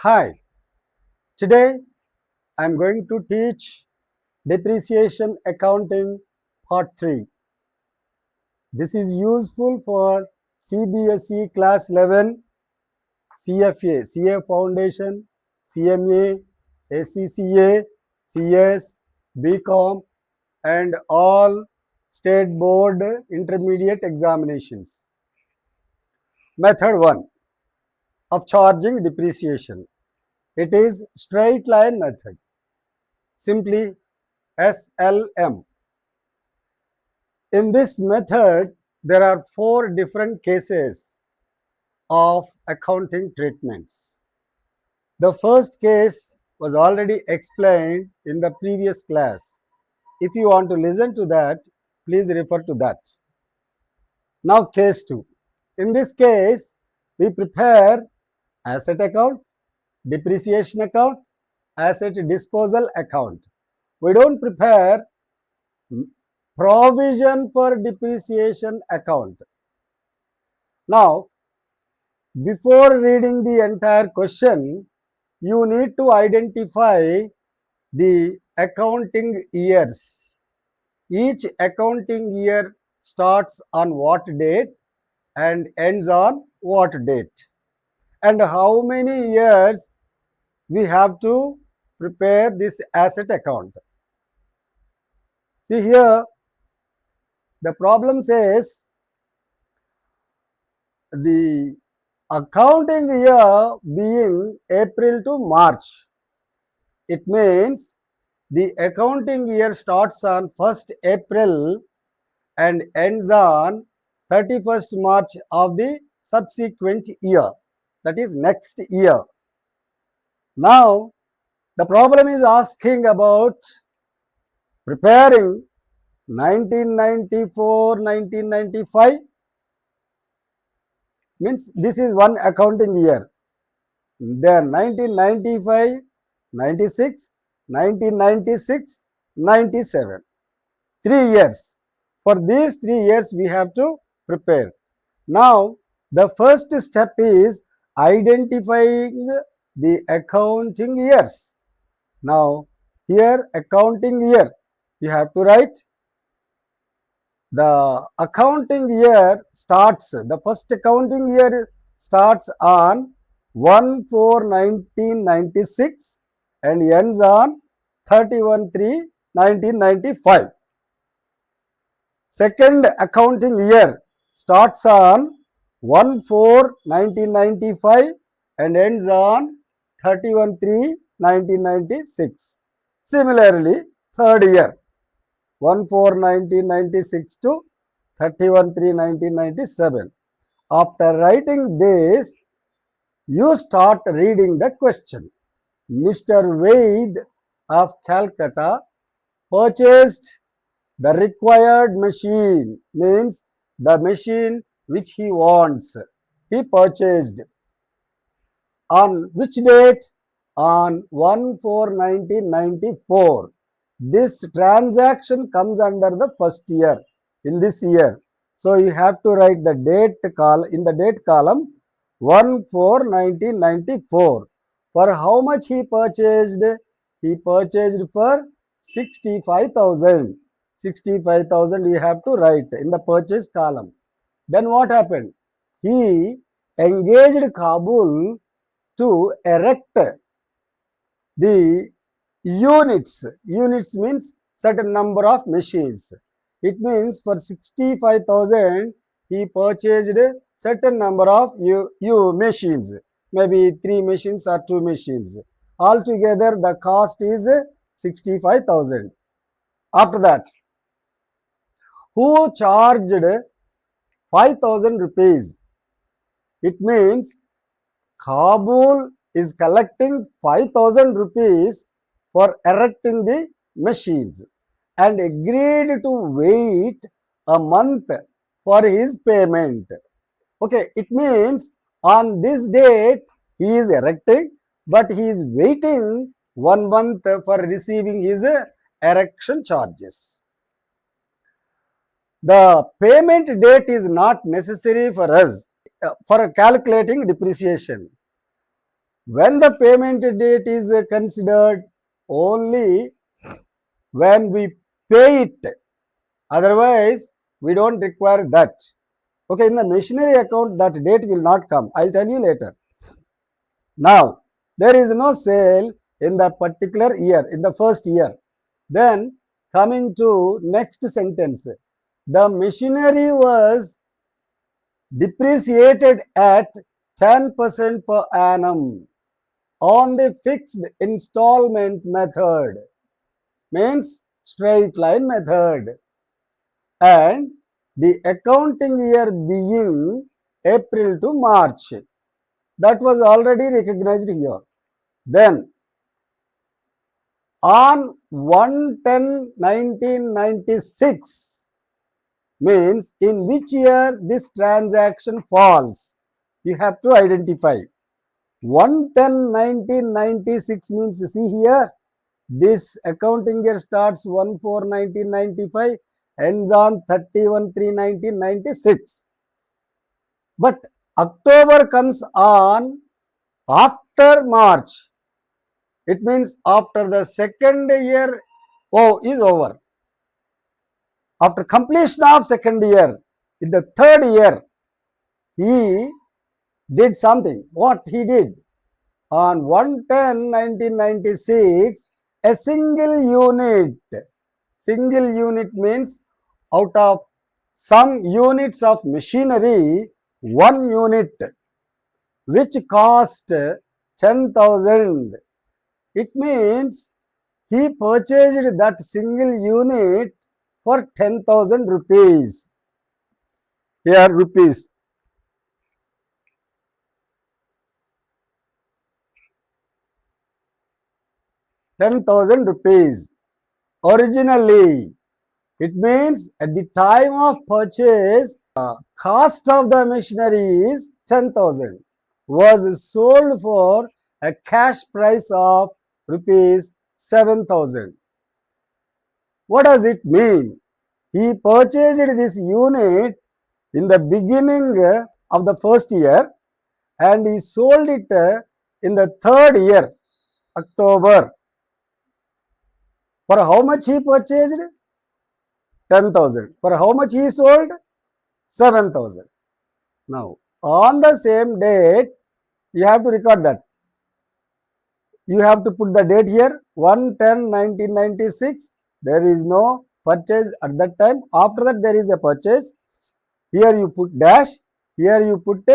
Hi, today I am going to teach depreciation accounting part 3. This is useful for CBSE class 11, CFA, CA Foundation, CMA, ACCA, CS, BCom and all state board intermediate examinations. Method 1 of charging depreciation. It is straight line method. Simply SLM. In this method, there are 4 different cases of accounting treatments. The first case was already explained in the previous class. If you want to listen to that, please refer to that. Now case 2. In this case, we prepare asset account, depreciation account, asset disposal account. We don't prepare provision for depreciation account. Now, before reading the entire question, you need to identify the accounting years. Each accounting year starts on what date and ends on what date, and how many years we have to prepare this asset account. See here, the problem says the accounting year being April to March. It means the accounting year starts on 1st April and ends on 31st March of the subsequent year, that is next year. Now, the problem is asking about preparing 1994, 1995, means this is one accounting year. Then 1995, 96, 1996, 97. 3 years. For these 3 years we have to prepare. Now the first step is identifying the accounting years. Now here accounting year you have to write. The accounting year starts, the first accounting year starts on 1/4/1996 and ends on 31/3/1995. Second accounting year starts on 1/4/1995 and ends on 31/3/1996. Similarly, third year 1/4/1996 to 31/3/1997. After writing this, you start reading the question. Mr. Vaid of Calcutta purchased the required machine, means the machine which he wants. He purchased. On which date? On 1/4/1994. This transaction comes under the first year, in this year. So you have to write the date column, in the date column 1/4/1994. For how much he purchased? He purchased for 65,000. 65,000 you have to write in the purchase column. Then what happened? He engaged Kabul to erect the units. Units means certain number of machines. It means for 65,000 he purchased certain number of machines, maybe 3 machines or 2 machines. Altogether the cost is 65,000. After that, who charged 5,000 rupees? It means Kabul is collecting 5,000 rupees for erecting the machines and agreed to wait a month for his payment. Okay, it means on this date he is erecting, but he is waiting 1 month for receiving his erection charges. The payment date is not necessary for us for calculating depreciation. When the payment date is considered only when we pay it. Otherwise, we don't require that. Okay, in the machinery account, that date will not come. I'll tell you later. Now, there is no sale in that particular year, in the first year. Then, coming to next sentence, the machinery was depreciated at 10% per annum on the fixed installment method, means straight line method, and the accounting year being April to March. That was already recognized here. Then on 1/10/1996, means in which year this transaction falls, you have to identify. 1/10/1996 means, see here, this accounting year starts 1/4/1995, ends on 31/3/1996. But October comes on after March. It means after the second year is over. After completion of second year, in the third year, he did something. What he did? On 1/10/1996, a single unit means out of some units of machinery, one unit which cost 10,000. It means he purchased that single unit for 10,000 rupees. Here rupees. 10,000 rupees. Originally, it means at the time of purchase, cost of the machinery is 10,000, was sold for a cash price of rupees 7,000. What does it mean? He purchased this unit in the beginning of the first year and he sold it in the third year, October. For how much he purchased? 10,000. For how much he sold? 7,000. Now, on the same date, you have to record that. You have to put the date here, 1/10/1996. There is no purchase at that time. After that, there is a purchase. Here you put dash. Here you put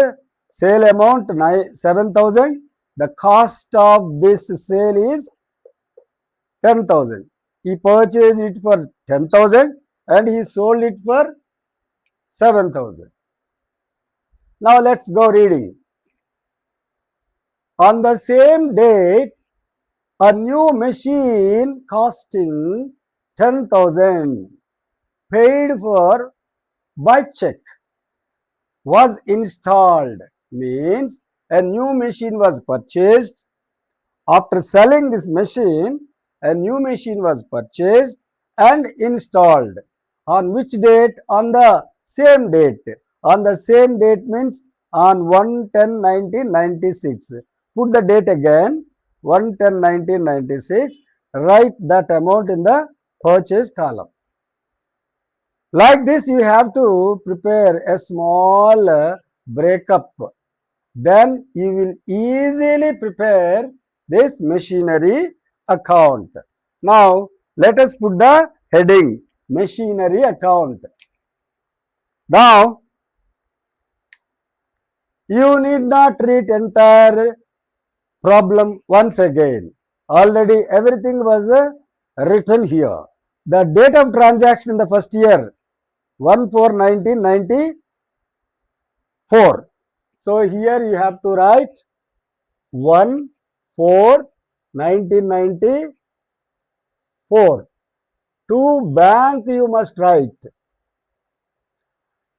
sale amount 7,000. The cost of this sale is 10,000. He purchased it for 10,000 and he sold it for 7,000. Now let's go reading. On the same date, a new machine costing 10,000 paid for by check was installed, means a new machine was purchased. After selling this machine, a new machine was purchased and installed. On which date? On the same date. On the same date means on 1/10/1996. Put the date again, 1/10/1996. Write that amount in the purchase column. Like this, you have to prepare a small breakup. Then you will easily prepare this machinery account. Now, let us put the heading, machinery account. Now, you need not read entire problem once again. Already everything was written here. The date of transaction in the first year, 1/4/1994. So here you have to write 1/4/1994. To bank you must write.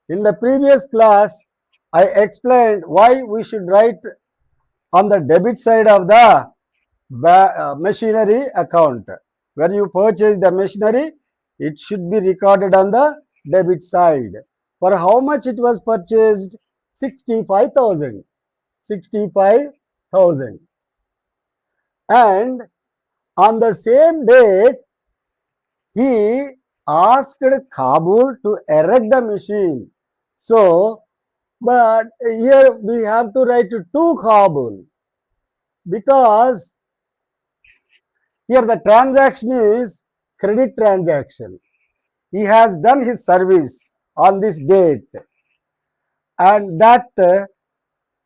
In the previous class, I explained why we should write on the debit side of the machinery account. When you purchase the machinery, it should be recorded on the debit side. For how much it was purchased? 65,000. 65,000. And on the same date, he asked Kabul to erect the machine. So, but here we have to write to Kabul, because here the transaction is credit transaction. He has done his service on this date, and that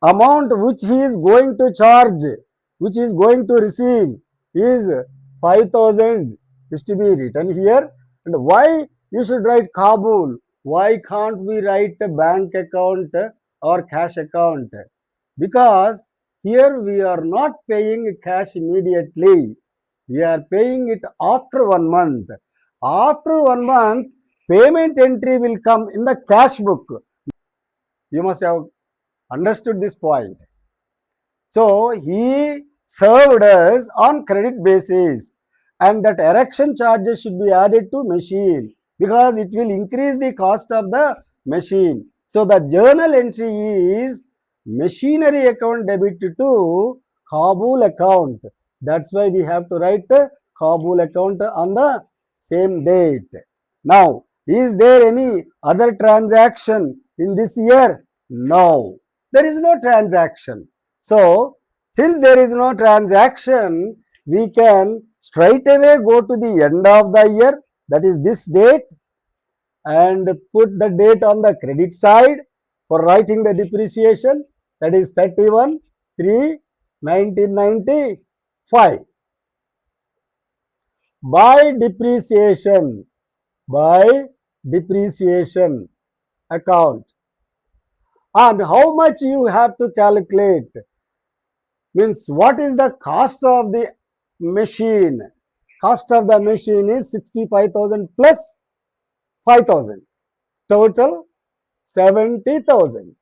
amount which he is going to charge, which he is going to receive, is 5,000 is to be written here. And why you should write Kabul? Why can't we write a bank account or cash account? Because here we are not paying cash immediately. We are paying it after 1 month. After 1 month, payment entry will come in the cash book. You must have understood this point. So he served us on credit basis, and that erection charges should be added to machine, because it will increase the cost of the machine. So the journal entry is machinery account debit to Kabul account. That's why we have to write the Kabul account on the same date. Now, is there any other transaction in this year? No, there is no transaction. So, since there is no transaction, we can straight away go to the end of the year, that is this date, and put the date on the credit side for writing the depreciation, that is 31/3/1995. By depreciation account. And how much you have to calculate? Means what is the cost of the machine? Cost of the machine is 65,000 plus 5,000. Total 70,000.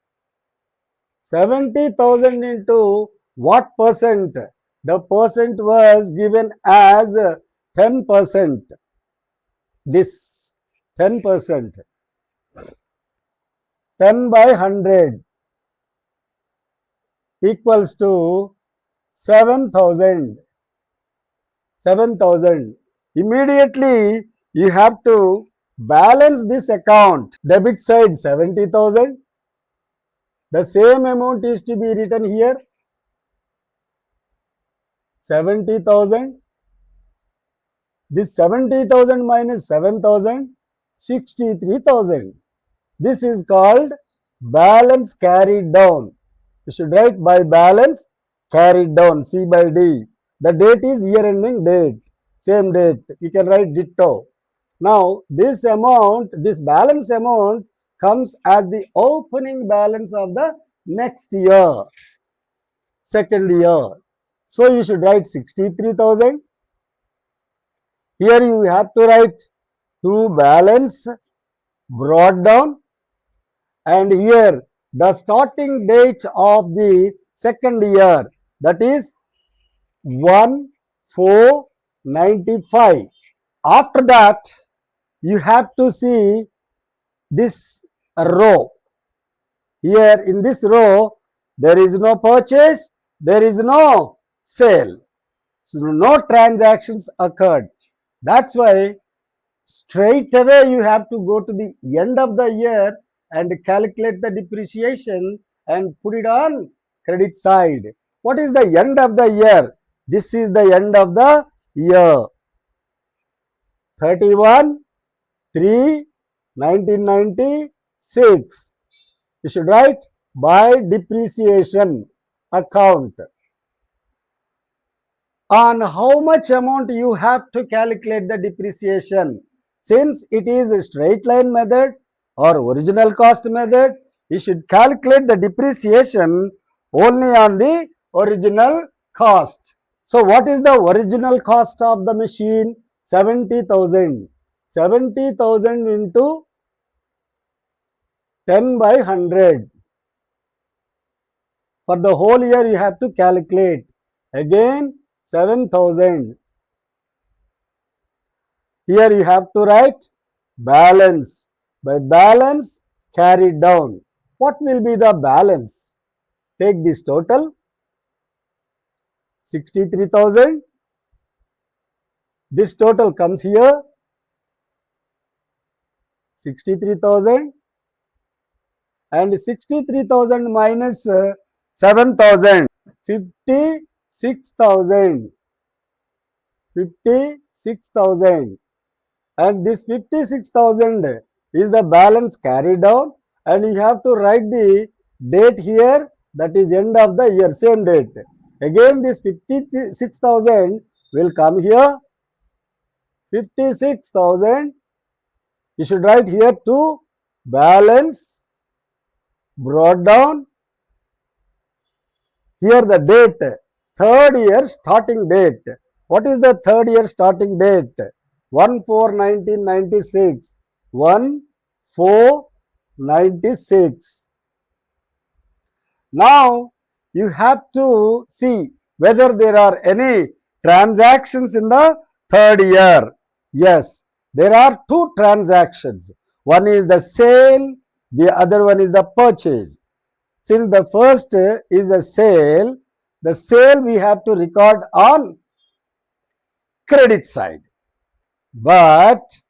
70,000 into what percent? The percent was given as 10%. This 10%. 10 by 100 equals to 7,000. 7,000. Immediately you have to balance this account. Debit side 70,000. The same amount is to be written here. 70,000. This 70,000 minus 7,000, 63,000. This is called balance carried down. You should write by balance carried down, C by D. The date is year ending date, same date. You can write ditto. Now, this amount, this balance amount comes as the opening balance of the next year, second year. So, you should write 63,000. Here you have to write to balance brought down, and here the starting date of the second year, that is 1/4/95. After that, you have to see this row. Here in this row, there is no purchase, there is no sale. So no transactions occurred. That's why straight away you have to go to the end of the year and calculate the depreciation and put it on credit side. What is the end of the year? This is the end of the year. 31/3/1996. You should write by depreciation account. On how much amount you have to calculate the depreciation? Since it is a straight line method or original cost method, you should calculate the depreciation only on the original cost. So what is the original cost of the machine? 70,000. 70,000 into 10 by 100. For the whole year you have to calculate. Again 7,000. Here you have to write balance. By balance carried down. What will be the balance? Take this total 63,000. This total comes here, 63,000, and 63,000 minus 7,000, 56,000, 56,000, and this 56,000 is the balance carried down, and you have to write the date here, that is end of the year, same date. Again this 56,000 will come here, 56,000, you should write here to balance brought down, here the date, third year starting date. What is the third year starting date? 1/4/1996, 1/4/96. Now you have to see whether there are any transactions in the third year. Yes, there are two transactions. One is the sale, the other one is the purchase. Since the first is the sale we have to record on credit side. But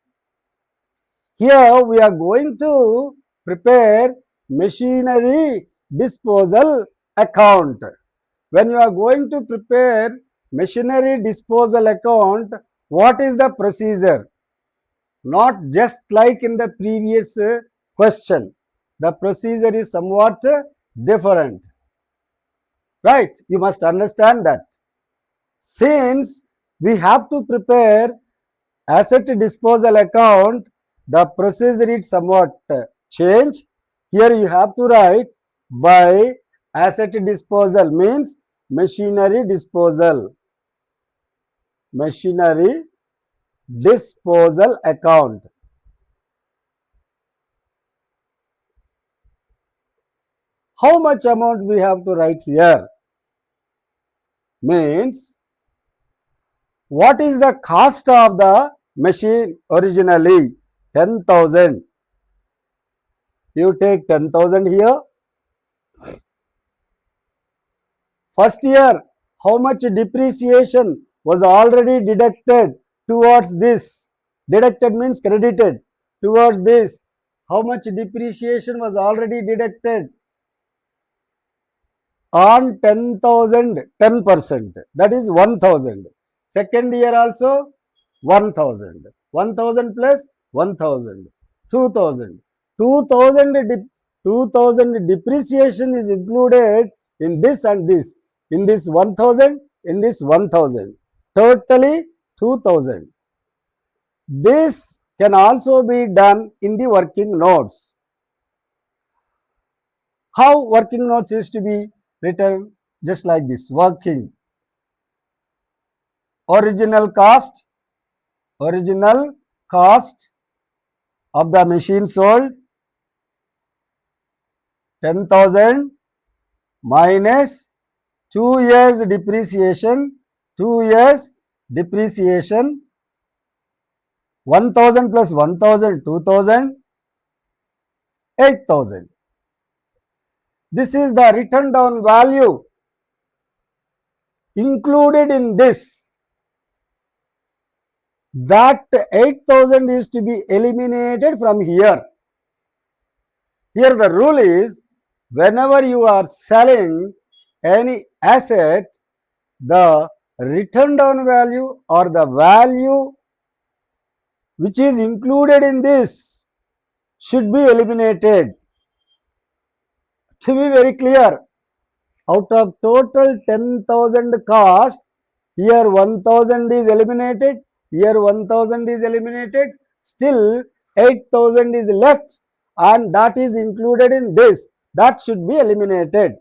here we are going to prepare machinery disposal account. When you are going to prepare machinery disposal account, what is the procedure? Not just like in the previous question. The procedure is somewhat different. Right? You must understand that. Since we have to prepare asset disposal account, the procedure is somewhat changed. Here you have to write by asset disposal, means machinery disposal. Machinery disposal account. How much amount we have to write here? Means, what is the cost of the machine originally? 10,000. You take 10,000 here. First year, how much depreciation was already deducted towards this? Deducted means credited towards this. How much depreciation was already deducted? On 10,000, 10%. That is 1,000. Second year also 1,000. 1,000 plus 1,000. 2,000. 2,000 depreciation is included in this and this. In this 1,000, in this 1,000. Totally 2,000. This can also be done in the working notes. How working notes is to be written? Just like this. Working. Original cost of the machine sold, 10,000 minus 2 years depreciation, 1,000 plus 1,000, 2,000, 8,000. This is the written down value included in this. That 8,000 is to be eliminated from here. Here the rule is, whenever you are selling any asset, the written down value or the value which is included in this should be eliminated. To be very clear, out of total 10,000 cost, here 1,000 is eliminated, here 1,000 is eliminated, still 8,000 is left, and that is included in this. That should be eliminated.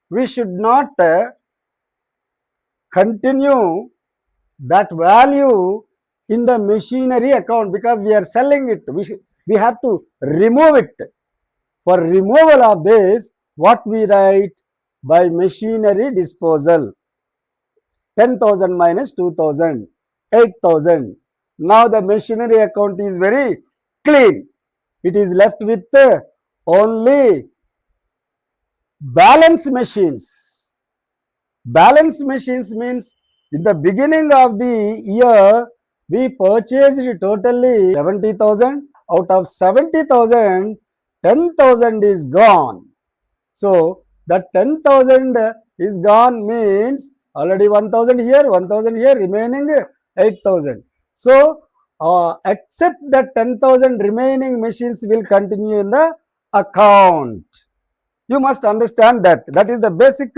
We should not continue that value in the machinery account because we are selling it. We have to remove it. For removal of this, what we write? By machinery disposal. 10,000 minus 2,000, 8,000. Now the machinery account is very clean. It is left with only balance machines. Balance machines means in the beginning of the year, we purchased totally 70,000. Out of 70,000, 10,000 is gone. So that 10,000 is gone means already 1,000 here, 1,000 here, remaining 8,000. So except that 10,000 remaining machines will continue in the account. You must understand that. That is the basic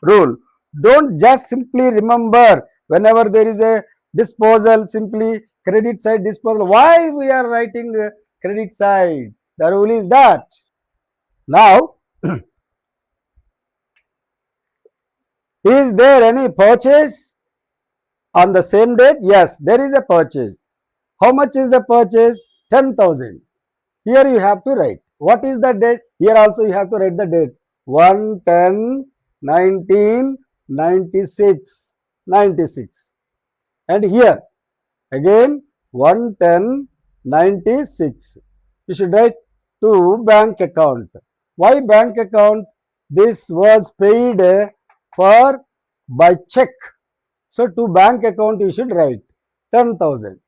rule. Don't just simply remember whenever there is a disposal, simply credit side disposal. Why we are writing credit side? The rule is that. Now, is there any purchase on the same date? Yes, there is a purchase. How much is the purchase? 10,000. Here you have to write. What is the date? Here also you have to write the date. 1, 10, 19, 96, 96. And here again 1, 10, 96. You should write to bank account. Why bank account? This was paid for by check. So to bank account you should write 10,000.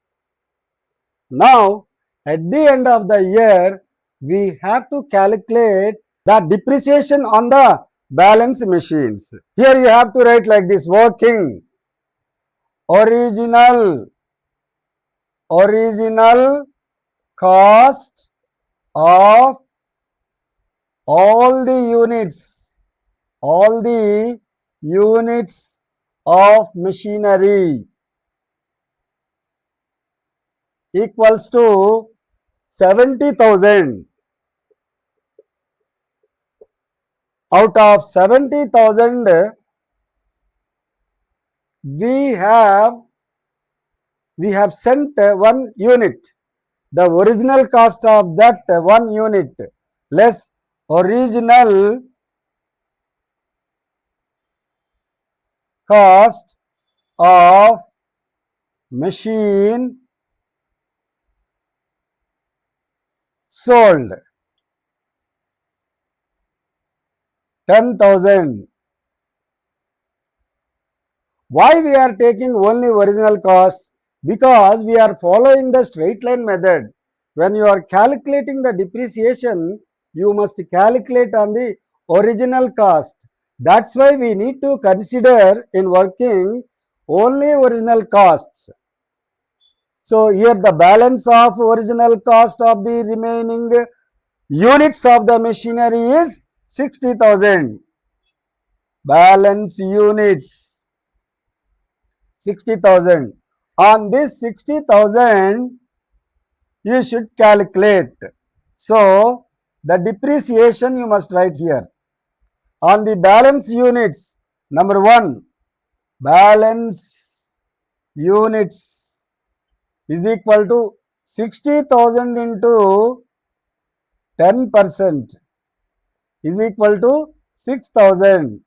Now at the end of the year we have to calculate the depreciation on the balance machines. Here you have to write like this: working original cost of all the units of machinery equals to 70,000. Out of 70,000, we have sent one unit. The original cost of that one unit less original cost of machine sold, 10,000. Why we are taking only original costs? Because we are following the straight line method. When you are calculating the depreciation, you must calculate on the original cost. That's why we need to consider in working only original costs. So here the balance of original cost of the remaining units of the machinery is 60,000. Balance units 60,000. On this 60,000 you should calculate. So the depreciation you must write here. On the balance units, number 1, balance units is equal to 60,000 into 10% is equal to 6,000.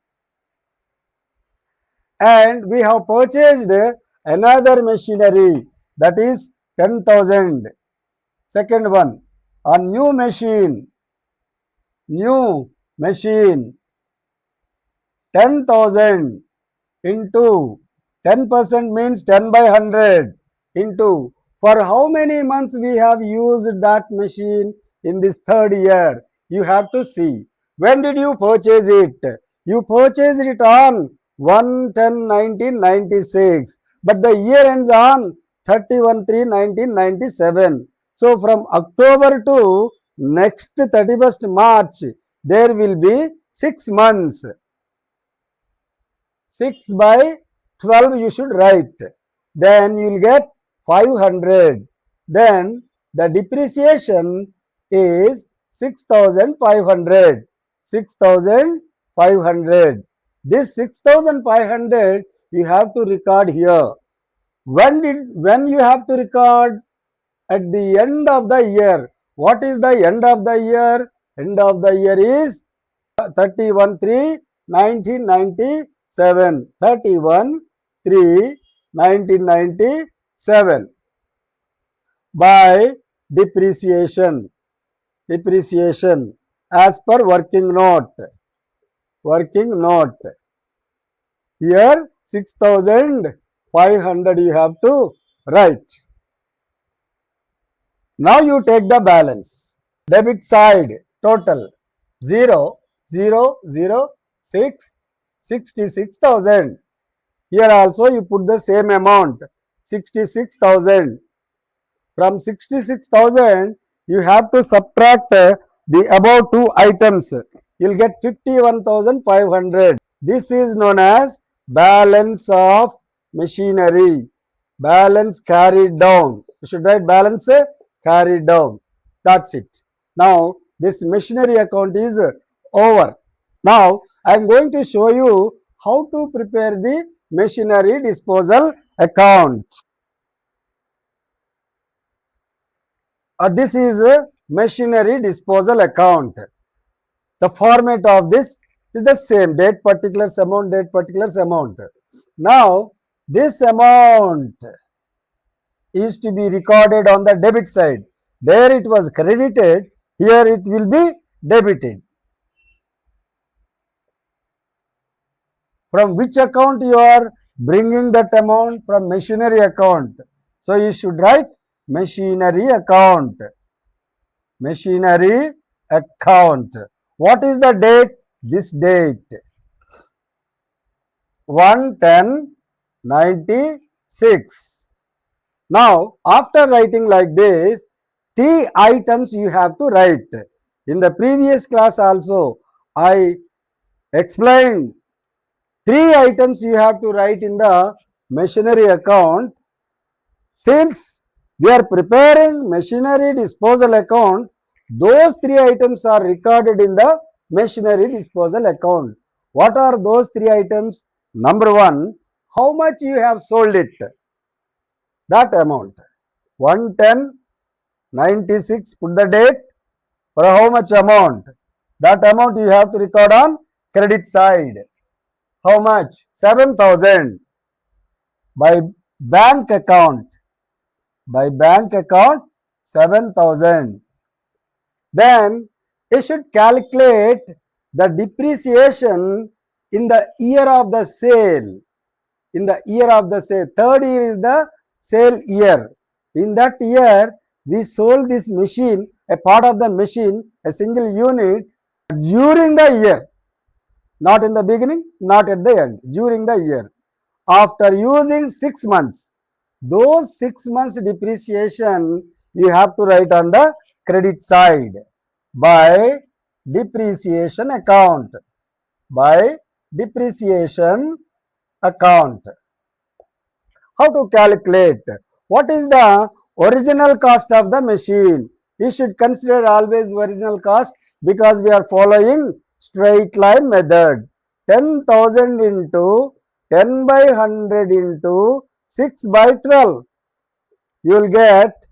And we have purchased another machinery, that is 10,000. Second one, a new machine 10,000 into 10% means 10 by 100 into, for how many months we have used that machine in this third year. You have to see. When did you purchase it? You purchased it on 1/10/1996, but the year ends on 31/3/1997. So from October to next 31st March, there will be 6 months. 6 by 12 you should write. Then you will get 500. Then the depreciation is 6,500. 6,500. This 6,500 you have to record here. When you have to record? At the end of the year. What is the end of the year? End of the year is 31/3/1997. 31/3/1997. By depreciation as per working note. Here 6,500 you have to write. Now you take the balance. Debit side total 0, 0, 0, 6, 66,000. Here also you put the same amount 66,000. From 66,000 you have to subtract the above two items. You will get 51,500. This is known as balance of machinery. Balance carried down. You should write balance carried down. That's it. Now this machinery account is over. Now I am going to show you how to prepare the machinery disposal account. This is a machinery disposal account. The format of this is the same, date particulars amount, date particulars amount. Now this amount is to be recorded on the debit side. There it was credited, here it will be debited. From which account you are bringing that amount? From machinery account. So you should write machinery account. Machinery account. What is the date? This date 1/10/96. Now after writing like this, three items you have to write. In the previous class also I explained three items you have to write in the machinery account. Since we are preparing machinery disposal account, those three items are recorded in the machinery disposal account. What are those three items? Number one, how much you have sold it? That amount 1/10/96, put the date. For how much amount? That amount you have to record on credit side. How much? 7,000. By bank account. By bank account 7,000. Then you should calculate the depreciation in the year of the sale. In the year of the sale. Third year is the sale year. In that year, we sold this machine, a part of the machine, a single unit during the year. Not in the beginning, not at the end. During the year. After using 6 months, those 6 months depreciation you have to write on the credit side by depreciation account. By depreciation account. How to calculate? What is the original cost of the machine? You should consider always original cost because we are following straight line method. 10,000 into 10/100 into 6/12. You will get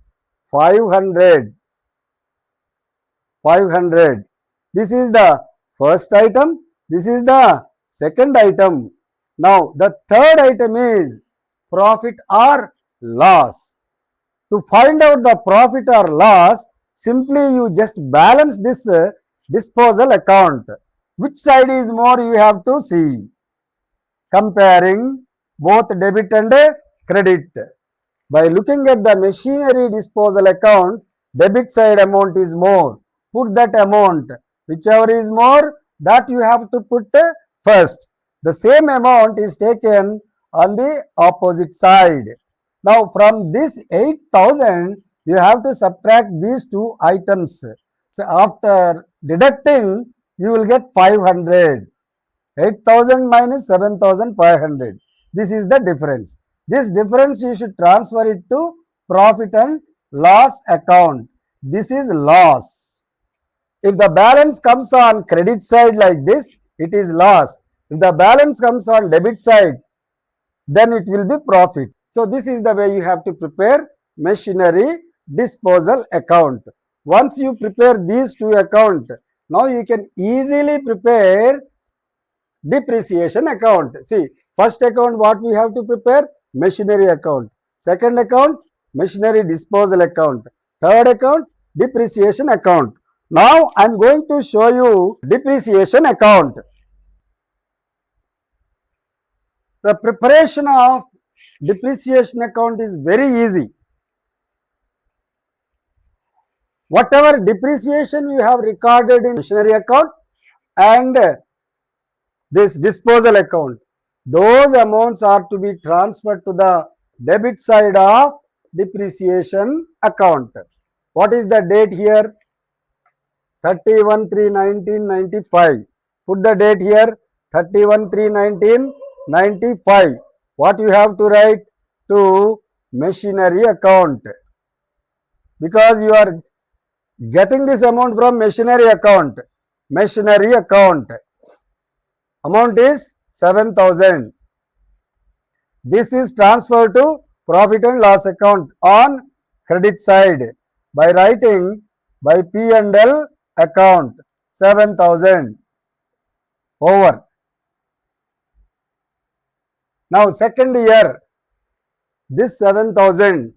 500. 500. This is the first item. This is the second item. Now the third item is profit or loss. To find out the profit or loss, simply you just balance this disposal account. Which side is more you have to see. Comparing both debit and credit. By looking at the machinery disposal account, debit side amount is more. Put that amount. Whichever is more, that you have to put first. The same amount is taken on the opposite side. Now from this 8,000, you have to subtract these two items. So after deducting, you will get 500. 8,000 minus 7,500. This is the difference. This difference you should transfer it to profit and loss account. This is loss. If the balance comes on credit side like this, it is loss. If the balance comes on debit side, then it will be profit. So this is the way you have to prepare machinery disposal account. Once you prepare these two accounts, now you can easily prepare depreciation account. See, first account what we have to prepare? Machinery account. Second account, machinery disposal account. Third account, depreciation account. Now I am going to show you depreciation account. The preparation of depreciation account is very easy. Whatever depreciation you have recorded in machinery account and this disposal account, those amounts are to be transferred to the debit side of depreciation account. What is the date here? 31/3/1995. Put the date here, 31/3/1995. What you have to write? To machinery account, because you are getting this amount from machinery account. Machinery account amount is 7,000. This is transferred to profit and loss account on credit side by writing by P&L account 7,000 over. Now second year, this 7,000,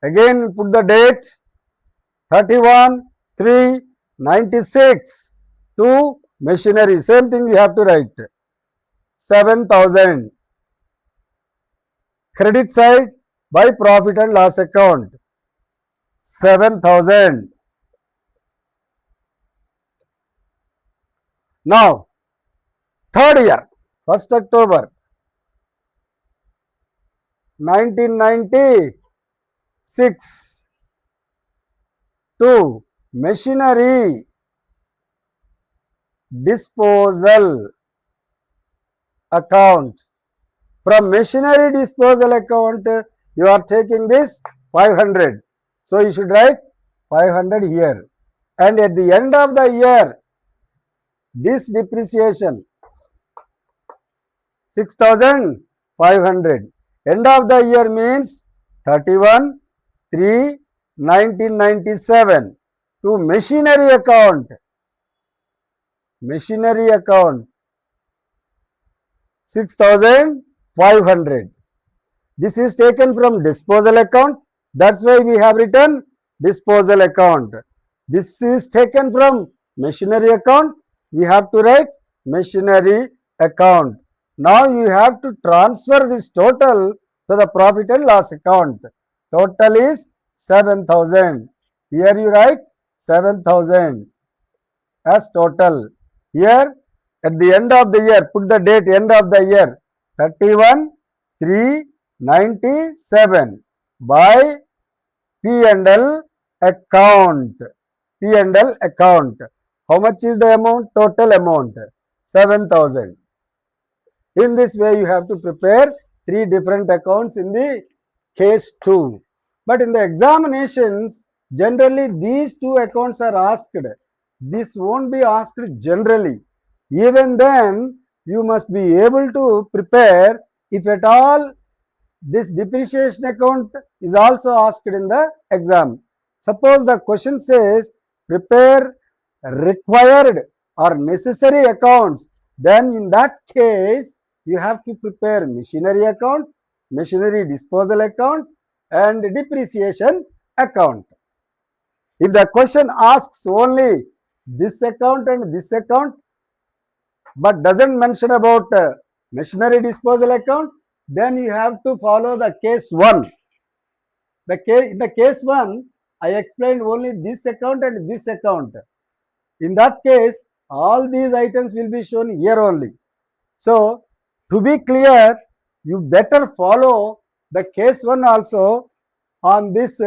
again put the date 31/3/96 to machinery. Same thing you have to write 7,000. Credit side by profit and loss account 7,000. Now third year, 1st October 1996 to machinery disposal account. From machinery disposal account, you are taking this 500. So you should write 500 here. And at the end of the year, this depreciation 6,500. End of the year means 31/3/1997 to machinery account. Machinery account 6,500. This is taken from disposal account. That's why we have written disposal account. This is taken from machinery account. We have to write machinery account. Now you have to transfer this total to the profit and loss account. Total is 7,000. Here you write 7,000 as total. Here at the end of the year, put the date end of the year 31/3/97 by P&L account. P&L account. How much is the amount? Total amount 7,000. In this way, you have to prepare 3 different accounts in the case 2. But in the examinations, generally these 2 accounts are asked. This won't be asked generally. Even then, you must be able to prepare if at all this depreciation account is also asked in the exam. Suppose the question says prepare required or necessary accounts, then in that case you have to prepare machinery account, machinery disposal account and depreciation account. If the question asks only this account and this account but doesn't mention about machinery disposal account, then you have to follow the case 1. In the case 1, I explained only this account and this account. In that case, all these items will be shown here only. So, to be clear, you better follow the case 1 also on this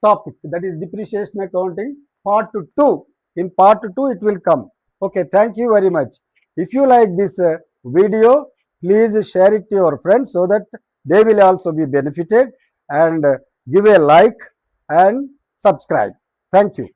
topic, that is depreciation accounting part 2. In part 2, it will come. Okay, thank you very much. If you like this video, please share it to your friends so that they will also be benefited, and give a like and subscribe. Thank you.